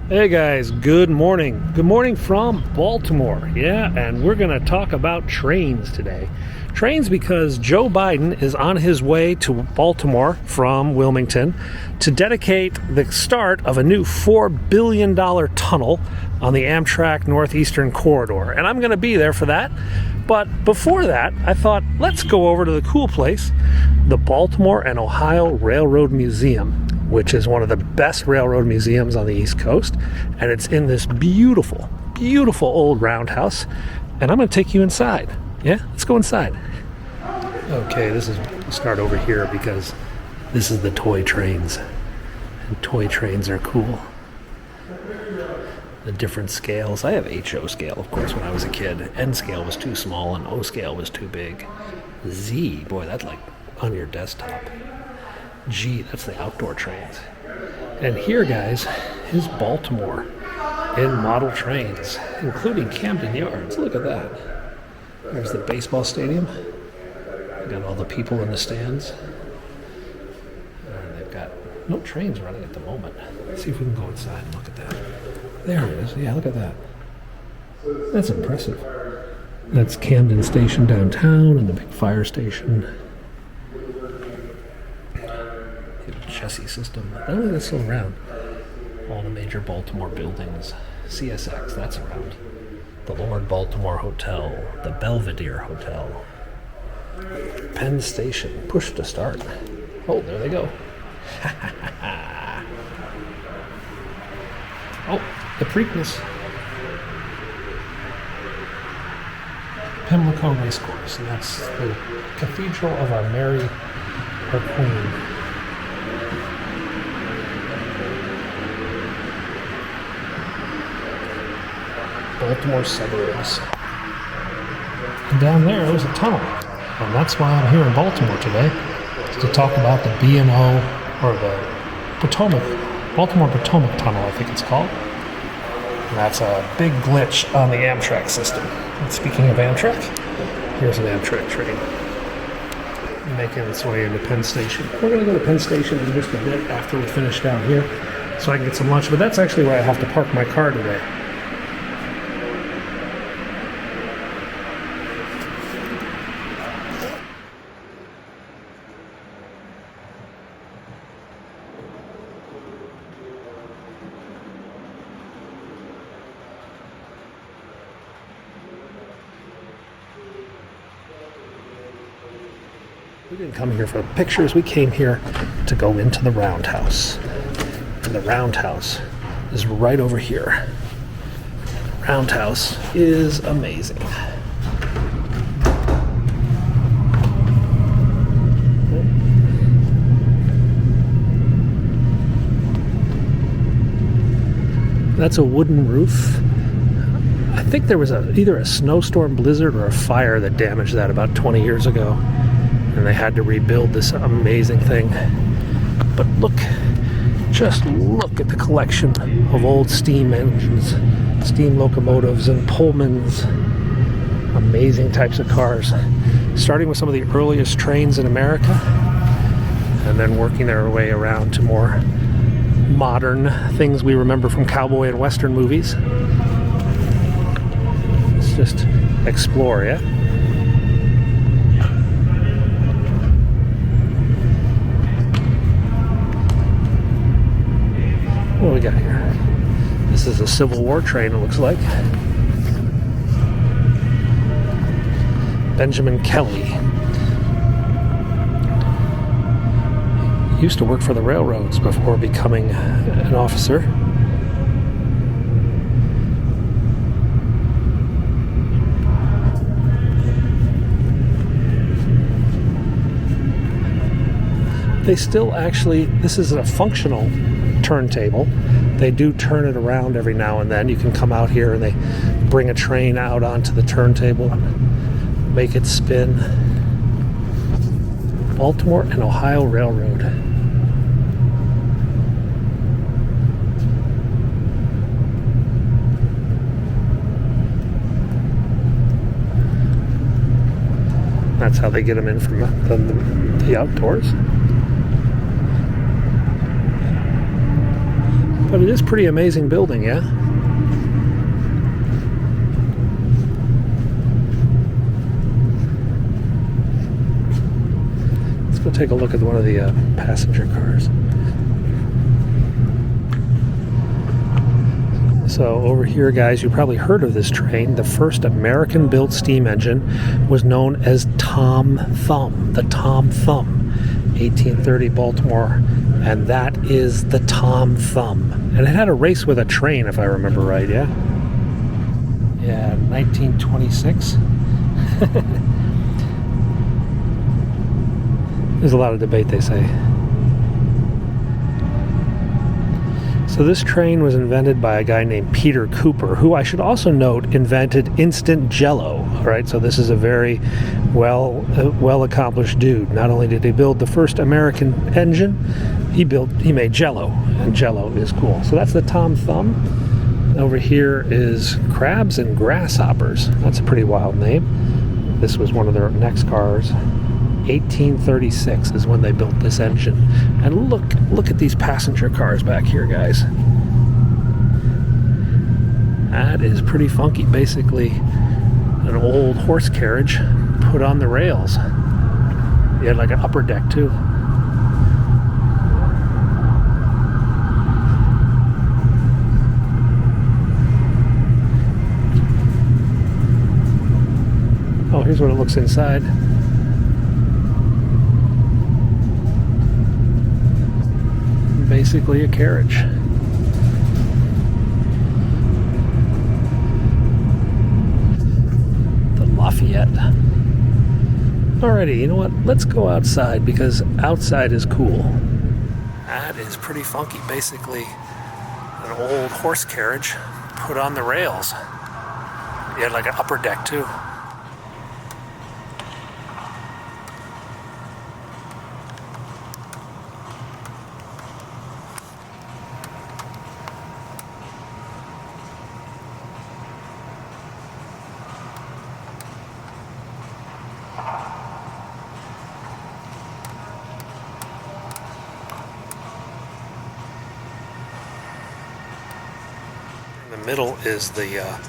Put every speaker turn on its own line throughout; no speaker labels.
Hey guys, good morning. Good morning from Baltimore. Yeah, and we're going to talk about trains today. Trains because Joe Biden is on his way to Baltimore from Wilmington to dedicate the start of a new $4 billion tunnel on the Amtrak Northeastern Corridor. And I'm going to be there for that. But before that, I thought, let's go over to the cool place, the Baltimore and Ohio Railroad Museum, which is one of the best railroad museums on the East Coast. And it's in this beautiful, beautiful old roundhouse. And I'm going to take you inside. Yeah, let's go inside. Okay, we'll start over here because this is the toy trains. And toy trains are cool. The different scales. I have HO scale, of course, when I was a kid. N scale was too small and O scale was too big. Z, boy, that's like on your desktop. G, that's the outdoor trains. And here, guys, is Baltimore in model trains, including Camden Yards. Look at that. There's the baseball stadium. Got all the people in the stands. And they've got no trains running at the moment. Let's see if we can go inside and look at that. There it is. Yeah, look at that. That's impressive. That's Camden Station downtown and the big fire station. Chassis system. I don't think that's still around. All the major Baltimore buildings. CSX, that's around. The Lord Baltimore Hotel. The Belvedere Hotel. Penn Station. Push to start. Oh, there they go. Oh, the Preakness. Pimlico Racecourse. And that's the Cathedral of Our Mary, our Queen. Baltimore suburbs. And down there is a tunnel. And that's why I'm here in Baltimore today, is to talk about the B&O, or the Potomac, Baltimore Potomac Tunnel, I think it's called. And that's a big glitch on the Amtrak system. And speaking of Amtrak, here's an Amtrak train making its way into Penn Station. We're going to go to Penn Station in just a bit after we finish down here, so I can get some lunch. But that's actually where I have to park my car today. We didn't come here for pictures, we came here to go into the roundhouse. And the roundhouse is right over here. The roundhouse is amazing. That's a wooden roof. I think there was either a snowstorm, blizzard, or a fire that damaged that about 20 years ago. And they had to rebuild this amazing thing. But just look at the collection of old steam engines, steam locomotives, and Pullmans. Amazing types of cars. Starting with some of the earliest trains in America, and then working their way around to more modern things we remember from cowboy and western movies. Let's just explore, yeah? What do we got here? This is a Civil War train, it looks like. Benjamin Kelly. He used to work for the railroads before becoming an officer. They still actually, this is a functional turntable. They do turn it around every now and then. You can come out here and they bring a train out onto the turntable and make it spin. Baltimore and Ohio Railroad. That's how they get them in from the outdoors. But it is a pretty amazing building, yeah? Let's go take a look at one of the passenger cars. So over here, guys, you probably heard of this train. The first American-built steam engine was known as Tom Thumb, the Tom Thumb, 1830 Baltimore, and that is the Tom Thumb. And it had a race with a train, if I remember right, yeah? Yeah, 1926. There's a lot of debate, they say. So this train was invented by a guy named Peter Cooper, who I should also note invented instant Jell-O. Right, so this is a very well accomplished dude. Not only did he build the first American engine, he made Jell-O, and Jell-O is cool. So that's the Tom Thumb. Over here is Crabs and Grasshoppers. That's a pretty wild name. This was one of their next cars. 1836 is when they built this engine. And look at these passenger cars back here, guys. That is pretty funky. Basically an old horse carriage put on the rails. You had like an upper deck too. Oh, here's what it looks inside. Basically a carriage. The Lafayette. Alrighty, you know what? Let's go outside because outside is cool. That is pretty funky. Basically an old horse carriage put on the rails. You had like an upper deck too. In the middle is the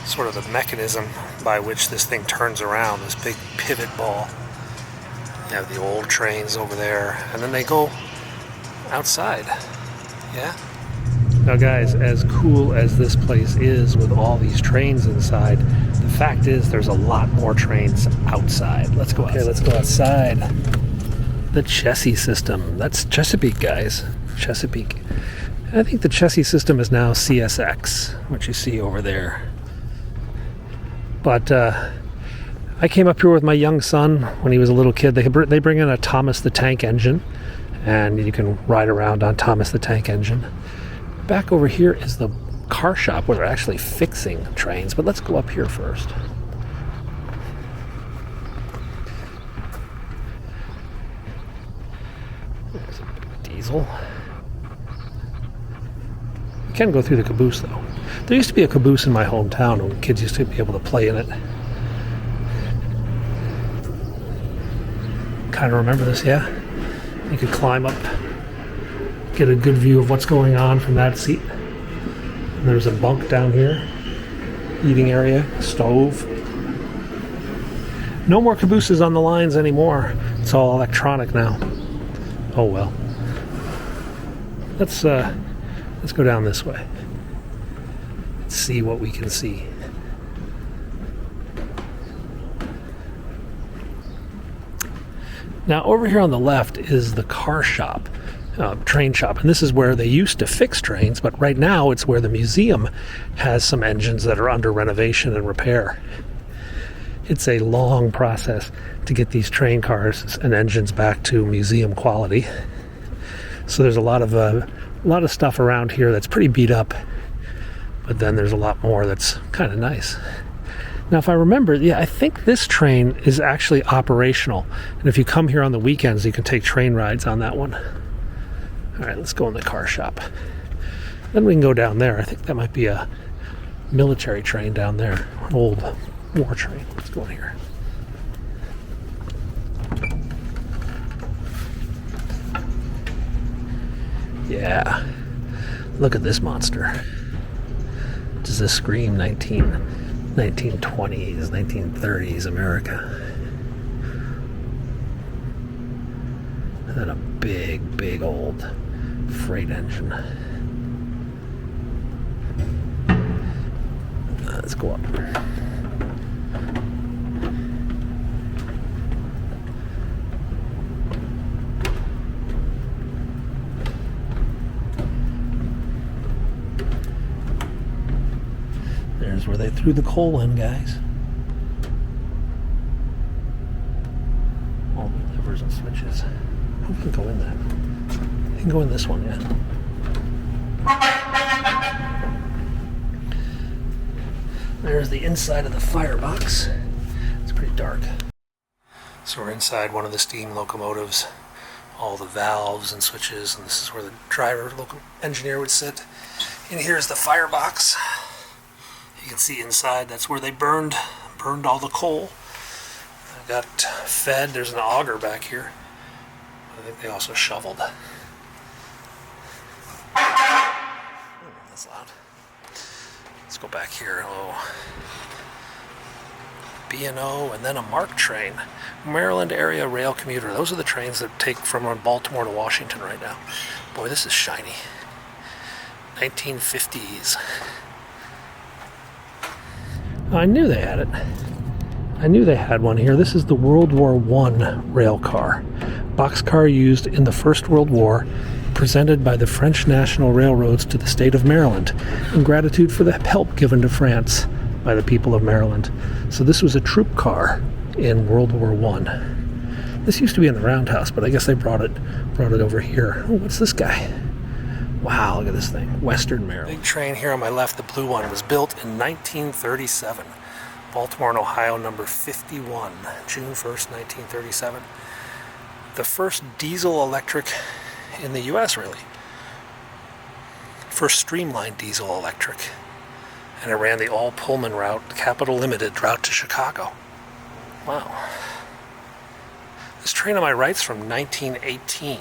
sort of the mechanism by which this thing turns around, this big pivot ball. You have the old trains over there, and then they go outside. Yeah? Now guys, as cool as this place is with all these trains inside, the fact is there's a lot more trains outside. Let's go outside. Okay, let's go outside. The Chessie system. That's Chesapeake, guys. Chesapeake. I think the Chessie system is now CSX, what you see over there. But I came up here with my young son when he was a little kid. They bring in a Thomas the Tank engine, and you can ride around on Thomas the Tank engine. Back over here is the car shop where they're actually fixing trains, but let's go up here first. There's a big diesel. You can go through the caboose though. There used to be a caboose in my hometown when kids used to be able to play in it. Kind of remember this, yeah? You could climb up, get a good view of what's going on from that seat. And there's a bunk down here, eating area, stove. No more cabooses on the lines anymore. It's all electronic now. Oh well. Let's go down this way. Let's see what we can see. Now over here on the left is the car shop, train shop, and this is where they used to fix trains, but right now it's where the museum has some engines that are under renovation and repair. It's a long process to get these train cars and engines back to museum quality. So there's a lot of stuff around here that's pretty beat up, but then there's a lot more that's kind of nice. Now, if I remember, yeah, I think this train is actually operational. And if you come here on the weekends, you can take train rides on that one. All right, let's go in the car shop. Then we can go down there. I think that might be a military train down there, an old war train. Let's go in here. Yeah, Look at this monster. Does this scream 1920s, 1930s America? And then a big old freight engine. Let's go up. There's where they threw the coal in, guys. All the levers and switches. Who can go in that? You can go in this one, yeah. There's the inside of the firebox. It's pretty dark. So we're inside one of the steam locomotives. All the valves and switches, and this is where the driver, local engineer would sit. And here's the firebox. You can see inside, that's where they burned all the coal. I got fed. There's an auger back here. I think they also shoveled. That's loud. Let's go back here. Oh, B&O, and then a MARC train. Maryland Area Rail Commuter. Those are the trains that take from Baltimore to Washington right now. Boy, this is shiny. 1950s. I knew they had it. I knew they had one here. This is the World War I rail car. Boxcar used in the First World War, presented by the French National Railroads to the state of Maryland in gratitude for the help given to France by the people of Maryland. So this was a troop car in World War I. This used to be in the roundhouse, but I guess they brought it over here. Oh, what's this guy? Wow, look at this thing. Western Maryland. Big train here on my left, the blue one, was built in 1937. Baltimore and Ohio, number 51, June 1st, 1937. The first diesel-electric in the U.S., really. First streamlined diesel-electric. And it ran the all-Pullman route, Capital Limited route to Chicago. Wow. This train on my right's from 1918.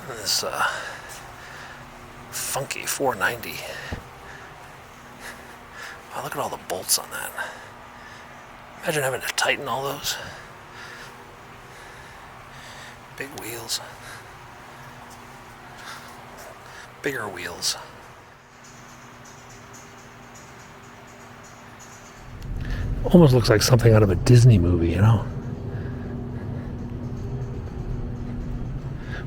This funky 490. Wow, look at all the bolts on that. Imagine having to tighten all those. Big wheels. Bigger wheels. Almost looks like something out of a Disney movie, you know?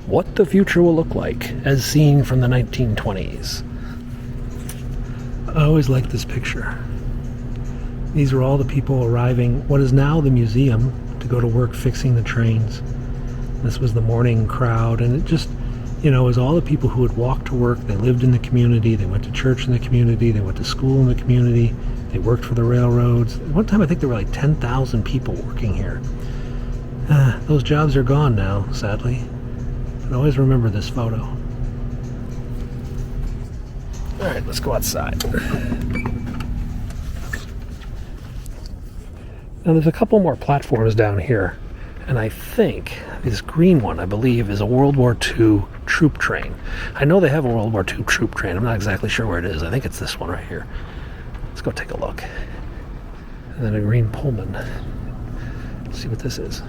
What the future will look like as seen from the 1920s. I always liked this picture. These are all the people arriving, what is now the museum, to go to work fixing the trains. This was the morning crowd, and it just, you know, was all the people who would walk to work. They lived in the community, they went to church in the community, they went to school in the community, they worked for the railroads. At one time I think there were like 10,000 people working here. Those jobs are gone now, sadly. But always remember this photo. Alright, let's go outside. Now there's a couple more platforms down here, and I think this green one, I believe, is a World War II troop train. I know they have a World War II troop train. I'm not exactly sure where it is. I think it's this one right here. Let's go take a look. And then a green Pullman. Let's see what this is.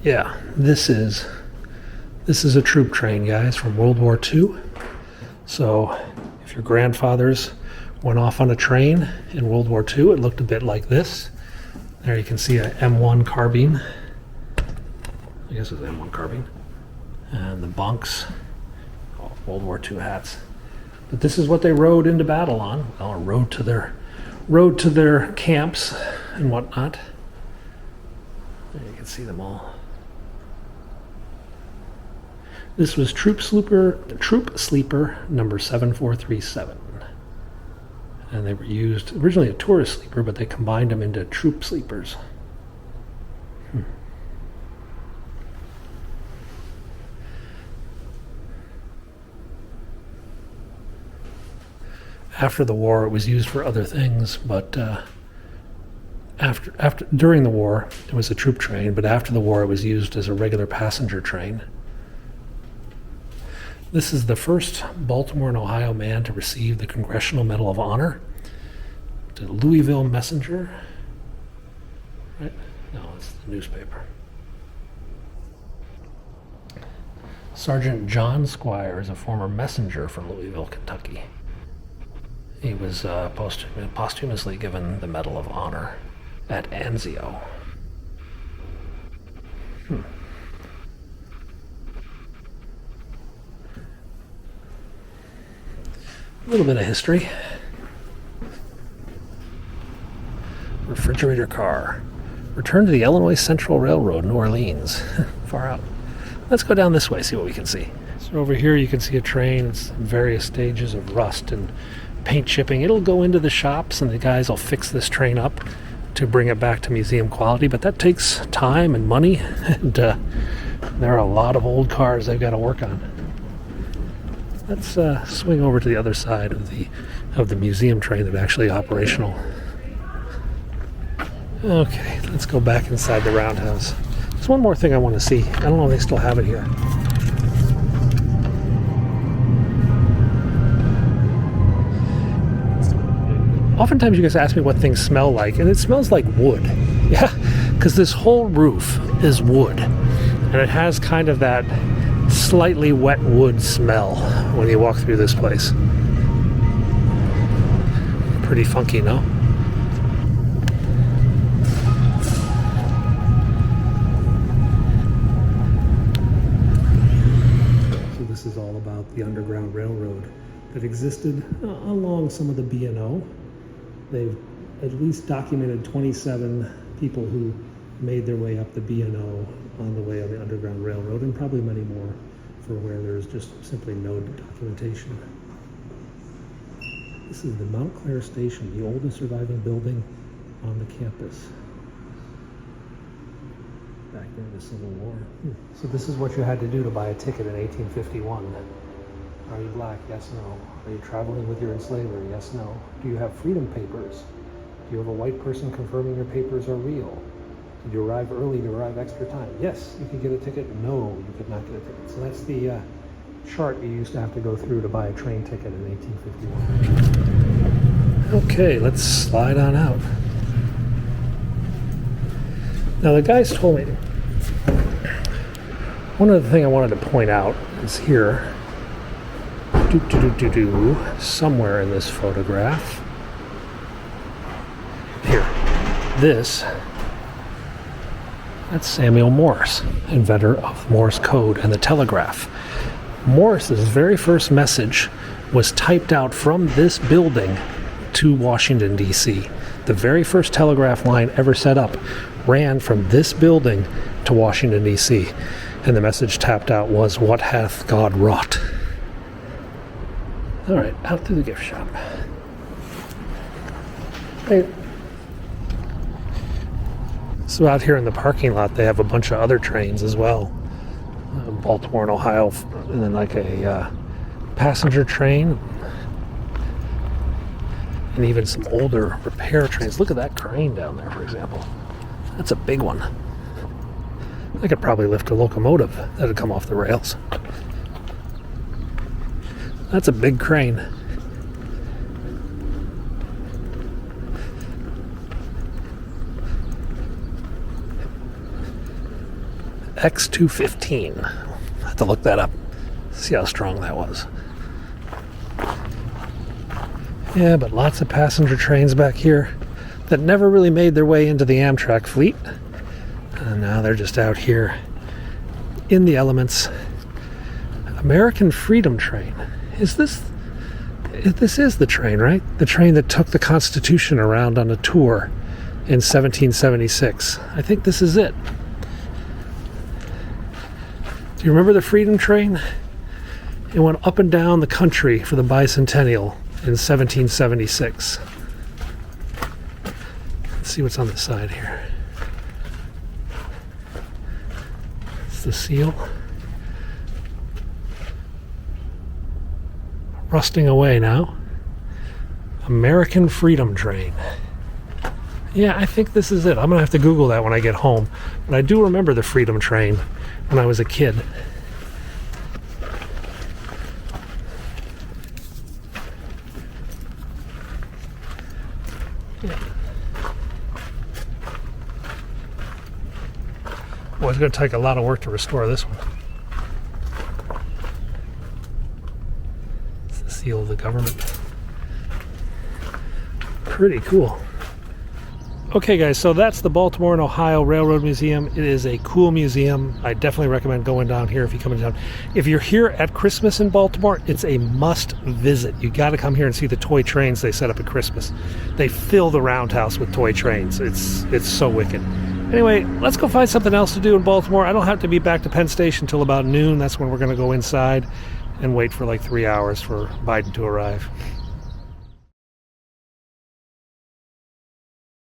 Yeah, this is a troop train, guys, from World War II. So if your grandfathers went off on a train in World War II, it looked a bit like this. There you can see a M1 carbine. I guess it's M1 carbine. And the bunks, World War II hats. But this is what they rode into battle on, or rode to their camps and whatnot. There you can see them all. This was Troop Sleeper number 7437. And they were used, originally a tourist sleeper, but they combined them into troop sleepers. After the war, it was used for other things, but during the war, it was a troop train, but after the war, it was used as a regular passenger train. This is the first Baltimore and Ohio man to receive the Congressional Medal of Honor. The Louisville Messenger. Right? No, it's the newspaper. Sergeant John Squire is a former messenger from Louisville, Kentucky. He was posthumously given the Medal of Honor at Anzio. A little bit of history. Refrigerator car. Return to the Illinois Central Railroad, New Orleans. Far out. Let's go down this way, see what we can see. So over here you can see a train. It's in various stages of rust and paint chipping. It'll go into the shops and the guys will fix this train up to bring it back to museum quality, but that takes time and money, and there are a lot of old cars they've got to work on. Let's swing over to the other side of the museum train that's actually operational. Okay, let's go back inside the roundhouse. There's one more thing I want to see. I don't know if they still have it here. Oftentimes you guys ask me what things smell like, and it smells like wood. Yeah, because this whole roof is wood, and it has kind of that slightly wet wood smell when you walk through this place. Pretty funky, no? So this is all about the Underground Railroad that existed along some of the B&O. They've at least documented 27 people who made their way up the B&O on the way on the Underground Railroad, and probably many more for where there's just simply no documentation. This is the Mount Clair Station, the oldest surviving building on the campus. Back during the Civil War. So this is what you had to do to buy a ticket in 1851. Are you black? Yes, no. Are you traveling with your enslaver? Yes, no. Do you have freedom papers? Do you have a white person confirming your papers are real? Did you arrive early? Did you arrive extra time? Yes, you could get a ticket. No, you could not get a ticket. So that's the chart you used to have to go through to buy a train ticket in 1851. Okay, let's slide on out. Now the guys told me, one other thing I wanted to point out is here, somewhere in this photograph, here, that's Samuel Morse, inventor of Morse code and the telegraph. Morse's very first message was typed out from this building to Washington, D.C. The very first telegraph line ever set up ran from this building to Washington, D.C. And the message tapped out was, "What hath God wrought?" All right, out to the gift shop. Hey. So out here in the parking lot, they have a bunch of other trains as well. Baltimore and Ohio, and then like a passenger train, and even some older repair trains. Look at that crane down there, for example. That's a big one. I could probably lift a locomotive that'd come off the rails. That's a big crane. X215. I have to look that up. See how strong that was. Yeah, but lots of passenger trains back here that never really made their way into the Amtrak fleet. And now they're just out here in the elements. American Freedom Train. This is the train, right? The train that took the Constitution around on a tour in 1776. I think this is it. Do you remember the Freedom Train? It went up and down the country for the bicentennial in 1776. Let's see what's on the side here. It's the seal. Rusting away now. American Freedom Train. Yeah, I think this is it. I'm gonna have to Google that when I get home. But I do remember the Freedom Train when I was a kid. Boy, it's going to take a lot of work to restore this one. It's the seal of the government. Pretty cool. Okay, guys, so that's the Baltimore and Ohio Railroad Museum. It is a cool museum. I definitely recommend going down here if you come into town. If you're here at Christmas in Baltimore, it's a must visit. You got to come here and see the toy trains they set up at Christmas. They fill the roundhouse with toy trains. It's so wicked. Anyway, let's go find something else to do in Baltimore. I don't have to be back to Penn Station until about noon. That's when we're going to go inside and wait for like 3 hours for Biden to arrive.